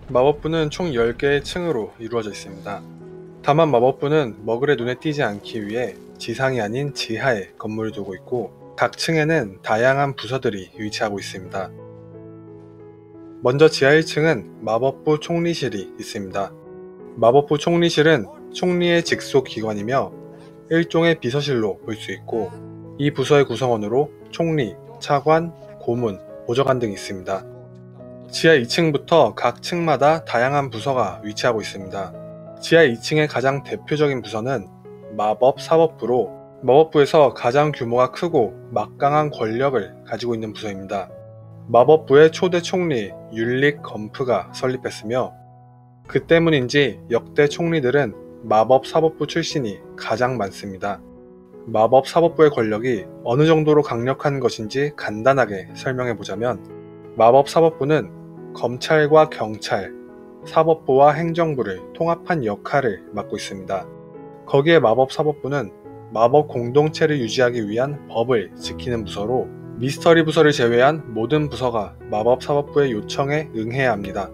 마법부는 총 10개의 층으로 이루어져 있습니다. 다만 마법부는 머글의 눈에 띄지 않기 위해 지상이 아닌 지하에 건물을 두고 있고, 각 층에는 다양한 부서들이 위치하고 있습니다. 먼저 지하 1층은 마법부 총리실이 있습니다. 마법부 총리실은 총리의 직속 기관이며 일종의 비서실로 볼 수 있고, 이 부서의 구성원으로 총리, 차관, 고문, 보좌관 등이 있습니다. 지하 2층부터 각 층마다 다양한 부서가 위치하고 있습니다. 지하 2층의 가장 대표적인 부서는 마법 사법부로, 마법부에서 가장 규모가 크고 막강한 권력을 가지고 있는 부서입니다. 마법부의 초대 총리 율릭 검프가 설립했으며, 그 때문인지 역대 총리들은 마법 사법부 출신이 가장 많습니다. 마법 사법부의 권력이 어느 정도로 강력한 것인지 간단하게 설명해보자면, 마법 사법부는 검찰과 경찰, 사법부와 행정부를 통합한 역할을 맡고 있습니다. 거기에 마법 사법부는 마법 공동체를 유지하기 위한 법을 지키는 부서로, 미스터리 부서를 제외한 모든 부서가 마법 사법부의 요청에 응해야 합니다.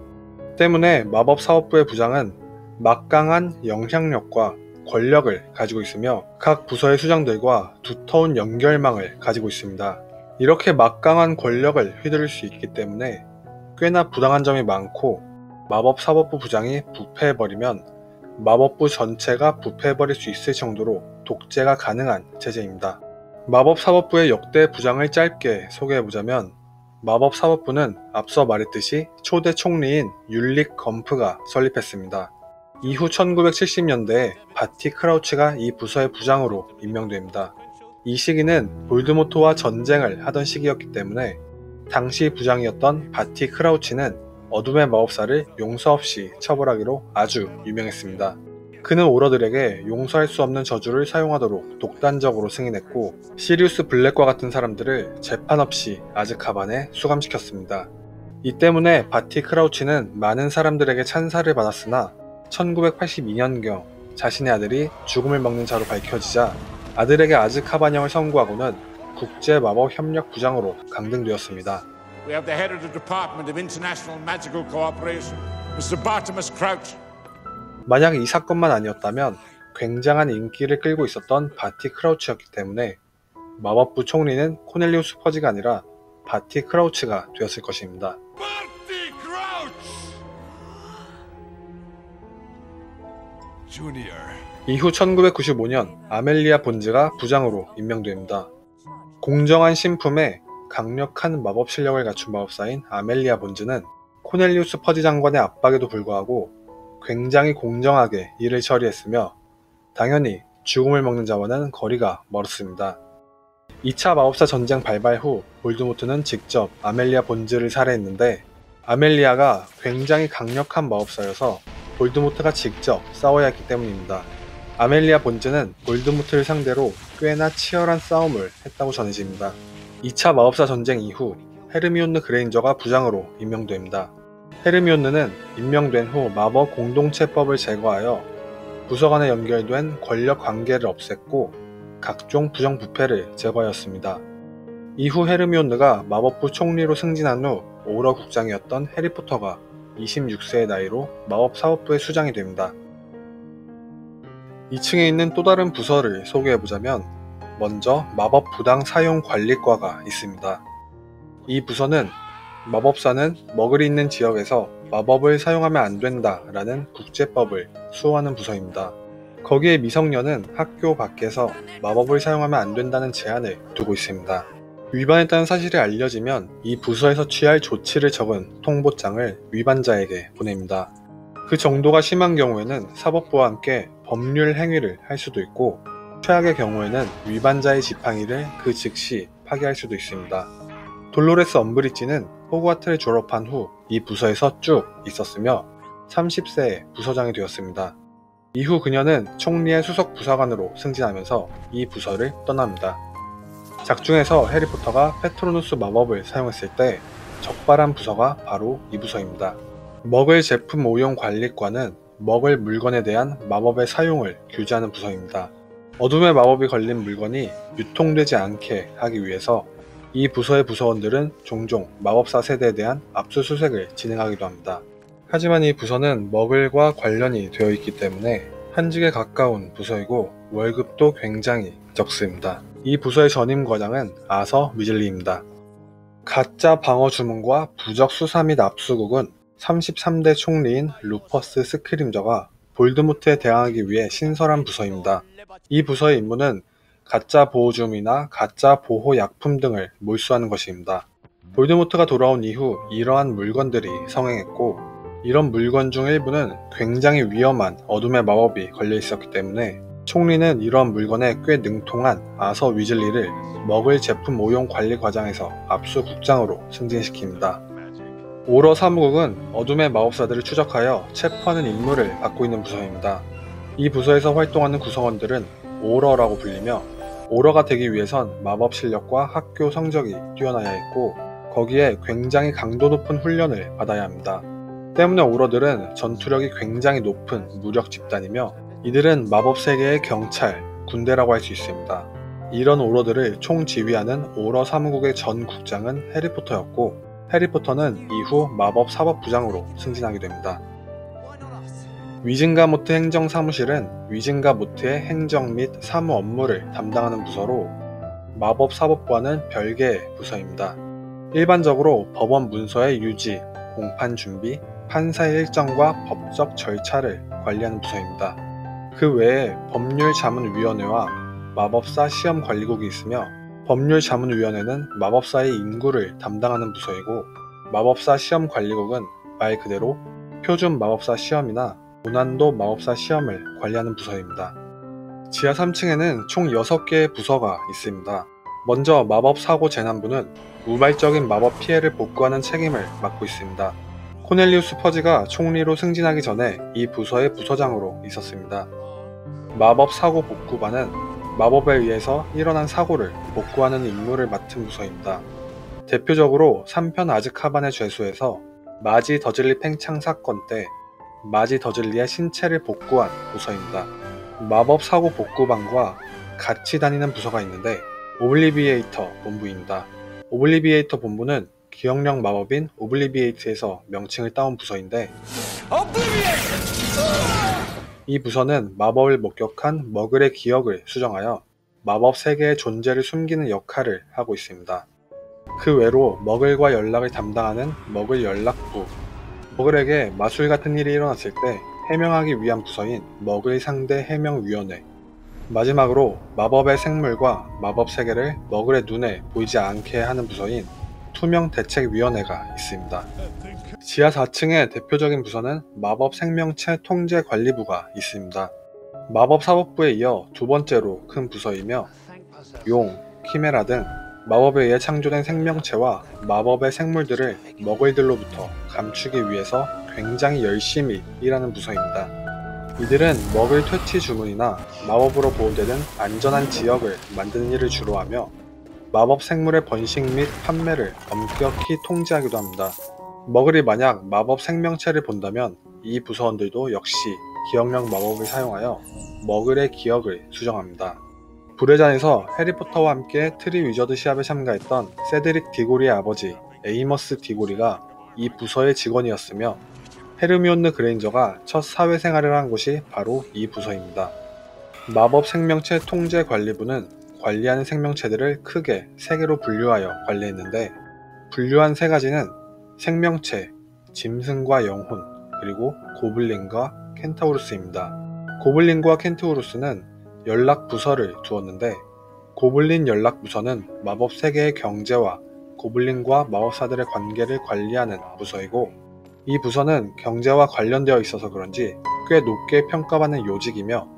때문에 마법 사법부의 부장은 막강한 영향력과 권력을 가지고 있으며 각 부서의 수장들과 두터운 연결망을 가지고 있습니다. 이렇게 막강한 권력을 휘두를 수 있기 때문에 꽤나 부당한 점이 많고, 마법 사법부 부장이 부패해버리면 마법부 전체가 부패해버릴 수 있을 정도로 독재가 가능한 체제입니다. 마법 사법부의 역대 부장을 짧게 소개해보자면, 마법 사법부는 앞서 말했듯이 초대 총리인 율릭 검프가 설립했습니다. 이후 1970년대에 바티 크라우치가 이 부서의 부장으로 임명됩니다. 이 시기는 볼드모트와 전쟁을 하던 시기였기 때문에 당시 부장이었던 바티 크라우치는 어둠의 마법사를 용서 없이 처벌하기로 아주 유명했습니다. 그는 오러들에게 용서할 수 없는 저주를 사용하도록 독단적으로 승인했고, 시리우스 블랙과 같은 사람들을 재판 없이 아즈카반에 수감시켰습니다. 이 때문에 바티 크라우치는 많은 사람들에게 찬사를 받았으나 1982년경 자신의 아들이 죽음을 먹는 자로 밝혀지자 아들에게 아즈카반형을 선고하고는 국제마법협력부장으로 강등되었습니다. We have the head of the Department of International Magical Cooperation, Mr. Bartimus Crouch. 만약 이 사건만 아니었다면 굉장한 인기를 끌고 있었던 바티 크라우치였기 때문에 마법부 총리는 코넬리우스 퍼지가 아니라 바티 크라우치가 되었을 것입니다. Barty Crouch! Junior. 이후 1995년 아멜리아 본즈가 부장으로 임명됩니다. 공정한 신품에 강력한 마법 실력을 갖춘 마법사인 아멜리아 본즈는 코넬리우스 퍼지 장관의 압박에도 불구하고 굉장히 공정하게 일을 처리했으며, 당연히 죽음을 먹는 자와는 거리가 멀었습니다. 2차 마법사 전쟁 발발 후 볼드모트는 직접 아멜리아 본즈를 살해했는데, 아멜리아가 굉장히 강력한 마법사여서 볼드모트가 직접 싸워야 했기 때문입니다. 아멜리아 본즈는 볼드모트를 상대로 꽤나 치열한 싸움을 했다고 전해집니다. 2차 마법사 전쟁 이후 헤르미온느 그레인저가 부장으로 임명됩니다. 헤르미온느는 임명된 후 마법 공동체법을 제거하여 부서 간에 연결된 권력 관계를 없앴고 각종 부정부패를 제거하였습니다. 이후 헤르미온느가 마법부 총리로 승진한 후 오러 국장이었던 해리포터가 26세의 나이로 마법 사법부의 수장이 됩니다. 2층에 있는 또 다른 부서를 소개해보자면, 먼저 마법 부당 사용 관리과가 있습니다. 이 부서는 마법사는 머글이 있는 지역에서 마법을 사용하면 안 된다 라는 국제법을 수호하는 부서입니다. 거기에 미성년은 학교 밖에서 마법을 사용하면 안 된다는 제한을 두고 있습니다. 위반했다는 사실이 알려지면 이 부서에서 취할 조치를 적은 통보장을 위반자에게 보냅니다. 그 정도가 심한 경우에는 사법부와 함께 법률 행위를 할 수도 있고, 최악의 경우에는 위반자의 지팡이를 그 즉시 파기할 수도 있습니다. 돌로레스 엄브리지는 호그와트를 졸업한 후 이 부서에서 쭉 있었으며 30세에 부서장이 되었습니다. 이후 그녀는 총리의 수석 부사관으로 승진하면서 이 부서를 떠납니다. 작중에서 해리포터가 페트로누스 마법을 사용했을 때 적발한 부서가 바로 이 부서입니다. 머글 제품 오용 관리과는 머글 물건에 대한 마법의 사용을 규제하는 부서입니다. 어둠의 마법이 걸린 물건이 유통되지 않게 하기 위해서 이 부서의 부서원들은 종종 마법사 세대에 대한 압수수색을 진행하기도 합니다. 하지만 이 부서는 머글과 관련이 되어 있기 때문에 한직에 가까운 부서이고 월급도 굉장히 적습니다. 이 부서의 전임 과장은 아서 위즐리입니다. 가짜 방어 주문과 부적 수사 및 압수국은 33대 총리인 루퍼스 스크림저가 볼드모트에 대항하기 위해 신설한 부서입니다. 이 부서의 임무는 가짜 보호줌이나 가짜 보호약품 등을 몰수하는 것입니다. 볼드모트가 돌아온 이후 이러한 물건들이 성행했고 이런 물건 중 일부는 굉장히 위험한 어둠의 마법이 걸려 있었기 때문에 총리는 이러한 물건에 꽤 능통한 아서 위즐리를 머글 제품 오용 관리 과장에서 압수국장으로 승진시킵니다. 오러 사무국은 어둠의 마법사들을 추적하여 체포하는 임무를 받고 있는 부서입니다. 이 부서에서 활동하는 구성원들은 오러라고 불리며 오러가 되기 위해선 마법 실력과 학교 성적이 뛰어나야 했고 거기에 굉장히 강도 높은 훈련을 받아야 합니다. 때문에 오러들은 전투력이 굉장히 높은 무력 집단이며 이들은 마법 세계의 경찰, 군대라고 할 수 있습니다. 이런 오러들을 총지휘하는 오러 사무국의 전 국장은 해리포터였고 해리포터는 이후 마법 사법부장으로 승진하게 됩니다. 위징가모트 행정사무실은 위징가모트의 행정 및 사무 업무를 담당하는 부서로 마법 사법부와는 별개의 부서입니다. 일반적으로 법원 문서의 유지, 공판 준비, 판사의 일정과 법적 절차를 관리하는 부서입니다. 그 외에 법률자문위원회와 마법사 시험관리국이 있으며 법률자문위원회는 마법사의 인구를 담당하는 부서이고 마법사 시험관리국은 말 그대로 표준 마법사 시험이나 고난도 마법사 시험을 관리하는 부서입니다. 지하 3층에는 총 6개의 부서가 있습니다. 먼저 마법사고재난부는 우발적인 마법 피해를 복구하는 책임을 맡고 있습니다. 코넬리우스 퍼지가 총리로 승진하기 전에 이 부서의 부서장으로 있었습니다. 마법사고복구반은 마법에 의해서 일어난 사고를 복구하는 임무를 맡은 부서입니다. 대표적으로 3편 아즈카반의 죄수에서 마지 더즐리 팽창 사건 때 마지 더즐리의 신체를 복구한 부서입니다. 마법사고복구반과 같이 다니는 부서가 있는데 오블리비에이터 본부입니다. 오블리비에이터 본부는 기억력 마법인 오블리비에이트에서 명칭을 따온 부서인데 이 부서는 마법을 목격한 머글의 기억을 수정하여 마법 세계의 존재를 숨기는 역할을 하고 있습니다. 그 외로 머글과 연락을 담당하는 머글 연락부, 머글에게 마술 같은 일이 일어났을 때 해명하기 위한 부서인 머글 상대 해명위원회, 마지막으로 마법의 생물과 마법 세계를 머글의 눈에 보이지 않게 하는 부서인 투명대책위원회가 있습니다. 지하 4층의 대표적인 부서는 마법 생명체 통제관리부가 있습니다. 마법사법부에 이어 두 번째로 큰 부서이며 용, 키메라 등 마법에 의해 창조된 생명체와 마법의 생물들을 머글들로부터 감추기 위해서 굉장히 열심히 일하는 부서입니다. 이들은 머글 퇴치 주문이나 마법으로 보호되는 안전한 지역을 만드는 일을 주로 하며 마법 생물의 번식 및 판매를 엄격히 통제하기도 합니다. 머글이 만약 마법 생명체를 본다면 이 부서원들도 역시 기억력 마법을 사용하여 머글의 기억을 수정합니다. 불의 잔에서 해리포터와 함께 트리 위저드 시합에 참가했던 세드릭 디고리의 아버지 에이머스 디고리가 이 부서의 직원이었으며 헤르미온느 그레인저가 첫 사회생활을 한 곳이 바로 이 부서입니다. 마법 생명체 통제관리부는 관리하는 생명체들을 크게 3개로 분류하여 관리했는데 분류한 3가지는 생명체, 짐승과 영혼, 그리고 고블린과 켄타우루스입니다. 고블린과 켄타우루스는 연락부서를 두었는데 고블린 연락부서는 마법 세계의 경제와 고블린과 마법사들의 관계를 관리하는 부서이고 이 부서는 경제와 관련되어 있어서 그런지 꽤 높게 평가받는 요직이며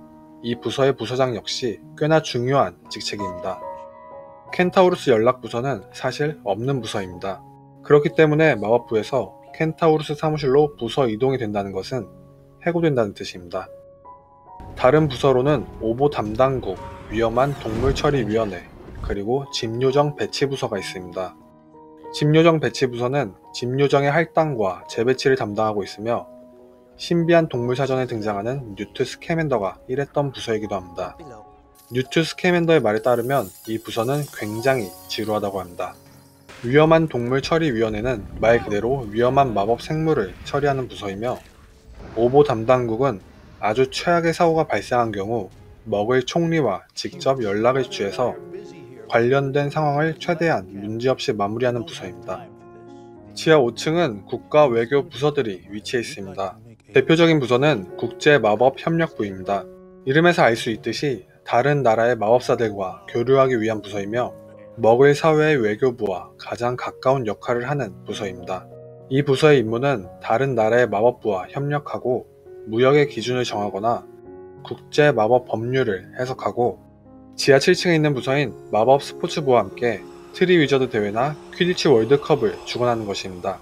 이 부서의 부서장 역시 꽤나 중요한 직책입니다. 켄타우루스 연락부서는 사실 없는 부서입니다. 그렇기 때문에 마법부에서 켄타우루스 사무실로 부서 이동이 된다는 것은 해고된다는 뜻입니다. 다른 부서로는 오보 담당국, 위험한 동물처리위원회, 그리고 집요정 배치부서가 있습니다. 집요정 배치부서는 집요정의 할당과 재배치를 담당하고 있으며 신비한 동물 사전에 등장하는 뉴트 스캐맨더가 일했던 부서이기도 합니다. 뉴트 스캐맨더의 말에 따르면 이 부서는 굉장히 지루하다고 합니다. 위험한 동물 처리위원회는 말 그대로 위험한 마법 생물을 처리하는 부서이며, 오보 담당국은 아주 최악의 사고가 발생한 경우 먹을 총리와 직접 연락을 취해서 관련된 상황을 최대한 문제없이 마무리하는 부서입니다. 지하 5층은 국가 외교 부서들이 위치해 있습니다. 대표적인 부서는 국제마법협력부입니다. 이름에서 알 수 있듯이 다른 나라의 마법사들과 교류하기 위한 부서이며, 먹을 사회의 외교부와 가장 가까운 역할을 하는 부서입니다. 이 부서의 임무는 다른 나라의 마법부와 협력하고 무역의 기준을 정하거나 국제 마법 법률을 해석하고, 지하 7층에 있는 부서인 마법 스포츠부와 함께 트리 위저드 대회나 퀴디치 월드컵을 주관하는 것입니다.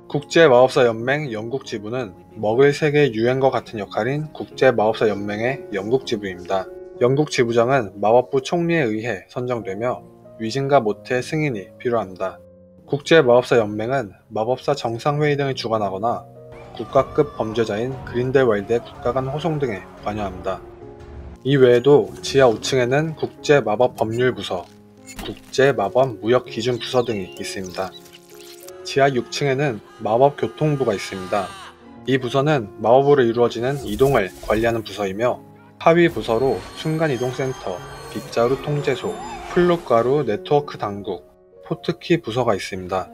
국제 마법사 연맹 영국 지부는 먹을 세계 유엔과 같은 역할인 국제 마법사 연맹의 영국 지부입니다. 영국 지부장은 마법부 총리에 의해 선정되며 위증과 모태의 승인이 필요합니다. 국제 마법사 연맹은 마법사 정상회의 등을 주관하거나 국가급 범죄자인 그린델왈드의 국가 간 호송 등에 관여합니다. 이 외에도 지하 5층에는 국제 마법 법률 부서, 국제 마법 무역 기준 부서 등이 있습니다. 지하 6층에는 마법 교통부가 있습니다. 이 부서는 마법으로 이루어지는 이동을 관리하는 부서이며, 하위 부서로 순간이동센터, 빗자루 통제소, 플룻가루 네트워크 당국, 포트키 부서가 있습니다.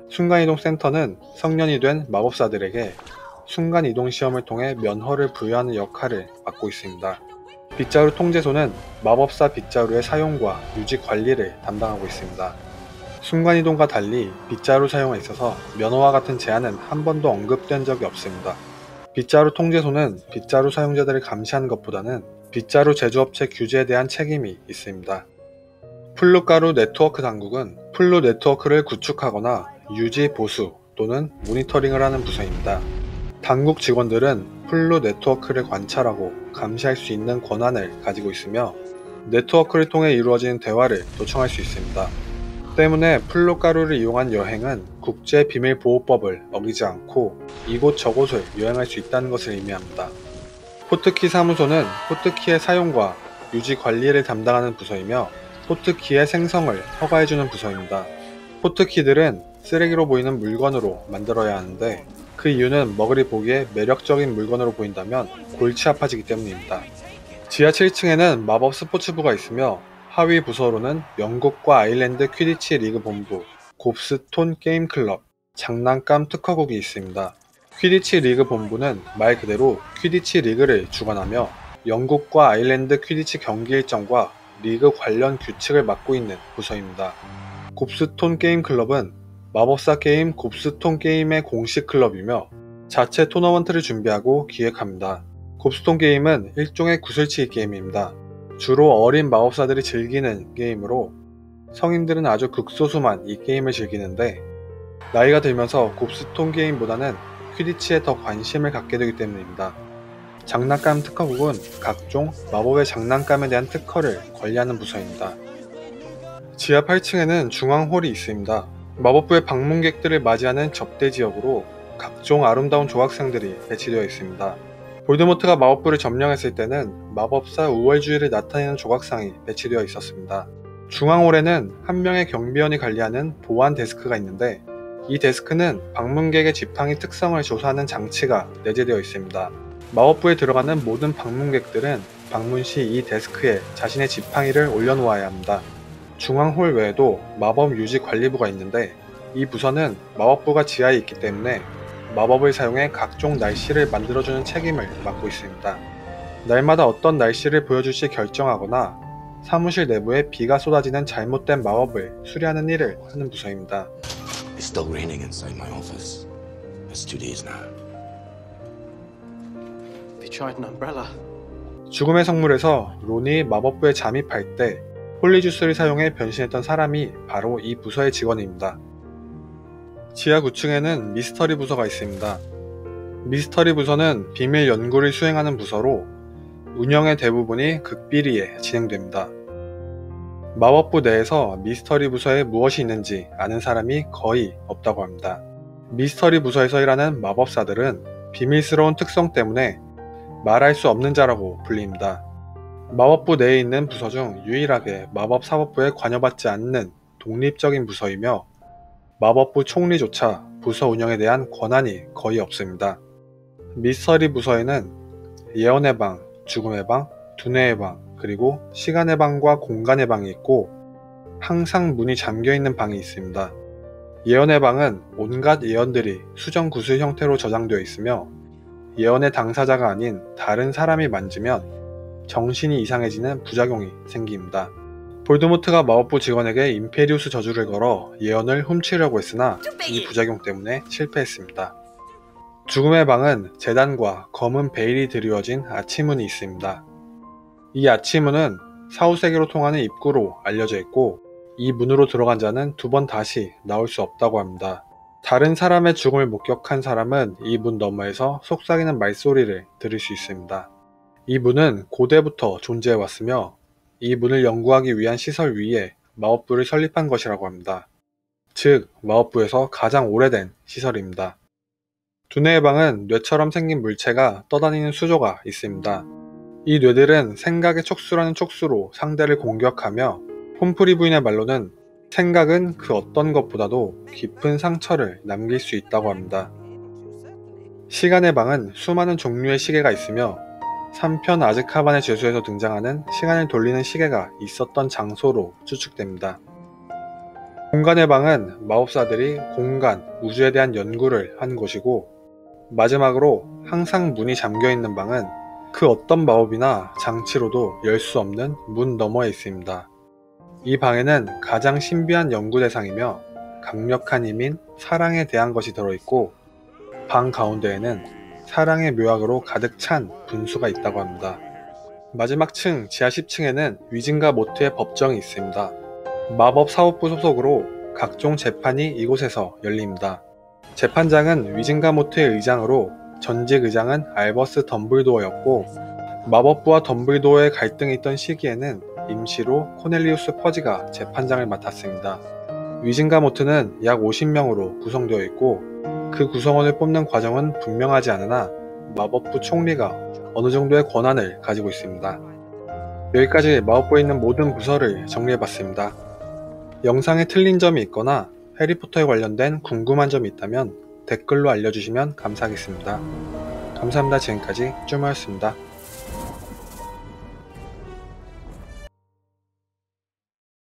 순간이동센터는 성년이 된 마법사들에게 순간이동 시험을 통해 면허를 부여하는 역할을 맡고 있습니다. 빗자루 통제소는 마법사 빗자루의 사용과 유지 관리를 담당하고 있습니다. 순간이동과 달리 빗자루 사용에 있어서 면허와 같은 제한은 한 번도 언급된 적이 없습니다. 빗자루 통제소는 빗자루 사용자들을 감시하는 것보다는 빗자루 제조업체 규제에 대한 책임이 있습니다. 플룻가루 네트워크 당국은 플룻 네트워크를 구축하거나 유지, 보수 또는 모니터링을 하는 부서입니다. 당국 직원들은 플룻 네트워크를 관찰하고 감시할 수 있는 권한을 가지고 있으며, 네트워크를 통해 이루어지는 대화를 도청할 수 있습니다. 때문에 플룻가루를 이용한 여행은 국제비밀보호법을 어기지 않고 이곳저곳을 여행할 수 있다는 것을 의미합니다. 포트키 사무소는 포트키의 사용과 유지 관리를 담당하는 부서이며, 포트키의 생성을 허가해주는 부서입니다. 포트키들은 쓰레기로 보이는 물건으로 만들어야 하는데, 그 이유는 머글이 보기에 매력적인 물건으로 보인다면 골치 아파지기 때문입니다. 지하 7층에는 마법 스포츠부가 있으며, 하위 부서로는 영국과 아일랜드 퀴디치 리그 본부, 곱스톤 게임 클럽, 장난감 특허국이 있습니다. 퀴디치 리그 본부는 말 그대로 퀴디치 리그를 주관하며, 영국과 아일랜드 퀴디치 경기 일정과 리그 관련 규칙을 맡고 있는 부서입니다. 곱스톤 게임 클럽은 마법사 게임 곱스톤 게임의 공식 클럽이며 자체 토너먼트를 준비하고 기획합니다. 곱스톤 게임은 일종의 구슬치기 게임입니다. 주로 어린 마법사들이 즐기는 게임으로 성인들은 아주 극소수만 이 게임을 즐기는데, 나이가 들면서 곱스톤 게임보다는 퀴디치에 더 관심을 갖게 되기 때문입니다. 장난감 특허국은 각종 마법의 장난감에 대한 특허를 관리하는 부서입니다. 지하 8층에는 중앙홀이 있습니다. 마법부의 방문객들을 맞이하는 접대 지역으로 각종 아름다운 조각상들이 배치되어 있습니다. 볼드모트가 마법부를 점령했을 때는 마법사 우월주의를 나타내는 조각상이 배치되어 있었습니다. 중앙홀에는 한 명의 경비원이 관리하는 보안 데스크가 있는데, 이 데스크는 방문객의 지팡이 특성을 조사하는 장치가 내재되어 있습니다. 마법부에 들어가는 모든 방문객들은 방문 시 이 데스크에 자신의 지팡이를 올려놓아야 합니다. 중앙홀 외에도 마법 유지 관리부가 있는데, 이 부서는 마법부가 지하에 있기 때문에 마법을 사용해 각종 날씨를 만들어주는 책임을 맡고 있습니다. 날마다 어떤 날씨를 보여줄지 결정하거나 사무실 내부에 비가 쏟아지는 잘못된 마법을 수리하는 일을 하는 부서입니다. It's still raining inside my office. It's 2 days now. Have you tried an umbrella? 죽음의 성물에서 론이 마법부에 잠입할 때 홀리주스를 사용해 변신했던 사람이 바로 이 부서의 직원입니다. 지하 9층에는 미스터리 부서가 있습니다. 미스터리 부서는 비밀 연구를 수행하는 부서로 운영의 대부분이 극비리에 진행됩니다. 마법부 내에서 미스터리 부서에 무엇이 있는지 아는 사람이 거의 없다고 합니다. 미스터리 부서에서 일하는 마법사들은 비밀스러운 특성 때문에 말할 수 없는 자라고 불립니다. 마법부 내에 있는 부서 중 유일하게 마법사법부에 관여받지 않는 독립적인 부서이며 마법부 총리조차 부서 운영에 대한 권한이 거의 없습니다. 미스터리 부서에는 예언의 방, 죽음의 방, 두뇌의 방, 그리고 시간의 방과 공간의 방이 있고 항상 문이 잠겨있는 방이 있습니다. 예언의 방은 온갖 예언들이 수정구슬 형태로 저장되어 있으며 예언의 당사자가 아닌 다른 사람이 만지면 정신이 이상해지는 부작용이 생깁니다. 볼드모트가 마법부 직원에게 임페리우스 저주를 걸어 예언을 훔치려고 했으나 이 부작용 때문에 실패했습니다. 죽음의 방은 제단과 검은 베일이 드리워진 아치문이 있습니다. 이 아치문은 사후세계로 통하는 입구로 알려져 있고 이 문으로 들어간 자는 두 번 다시 나올 수 없다고 합니다. 다른 사람의 죽음을 목격한 사람은 이 문 너머에서 속삭이는 말소리를 들을 수 있습니다. 이 문은 고대부터 존재해 왔으며 이 문을 연구하기 위한 시설 위에 마법부를 설립한 것이라고 합니다. 즉, 마법부에서 가장 오래된 시설입니다. 두뇌의 방은 뇌처럼 생긴 물체가 떠다니는 수조가 있습니다. 이 뇌들은 생각의 촉수라는 촉수로 상대를 공격하며 홈프리 부인의 말로는 생각은 그 어떤 것보다도 깊은 상처를 남길 수 있다고 합니다. 시간의 방은 수많은 종류의 시계가 있으며 3편 아즈카반의 죄수에서 등장하는 시간을 돌리는 시계가 있었던 장소로 추측됩니다. 공간의 방은 마법사들이 공간, 우주에 대한 연구를 한 곳이고 마지막으로 항상 문이 잠겨있는 방은 그 어떤 마법이나 장치로도 열 수 없는 문 너머에 있습니다. 이 방에는 가장 신비한 연구 대상이며 강력한 힘인 사랑에 대한 것이 들어있고 방 가운데에는 사랑의 묘약으로 가득 찬 분수가 있다고 합니다. 마지막 층 지하 10층에는 위진과 모트의 법정이 있습니다. 마법사법부 소속으로 각종 재판이 이곳에서 열립니다. 재판장은 위진과 모트의 의장으로 전직 의장은 알버스 덤블도어였고 마법부와 덤블도어의 갈등이 있던 시기에는 임시로 코넬리우스 퍼지가 재판장을 맡았습니다. 위진과 모트는 약 50명으로 구성되어 있고 그 구성원을 뽑는 과정은 분명하지 않으나 마법부 총리가 어느 정도의 권한을 가지고 있습니다. 여기까지 마법부에 있는 모든 부서를 정리해봤습니다. 영상에 틀린 점이 있거나 해리포터에 관련된 궁금한 점이 있다면 댓글로 알려주시면 감사하겠습니다. 감사합니다. 지금까지 쭈마였습니다.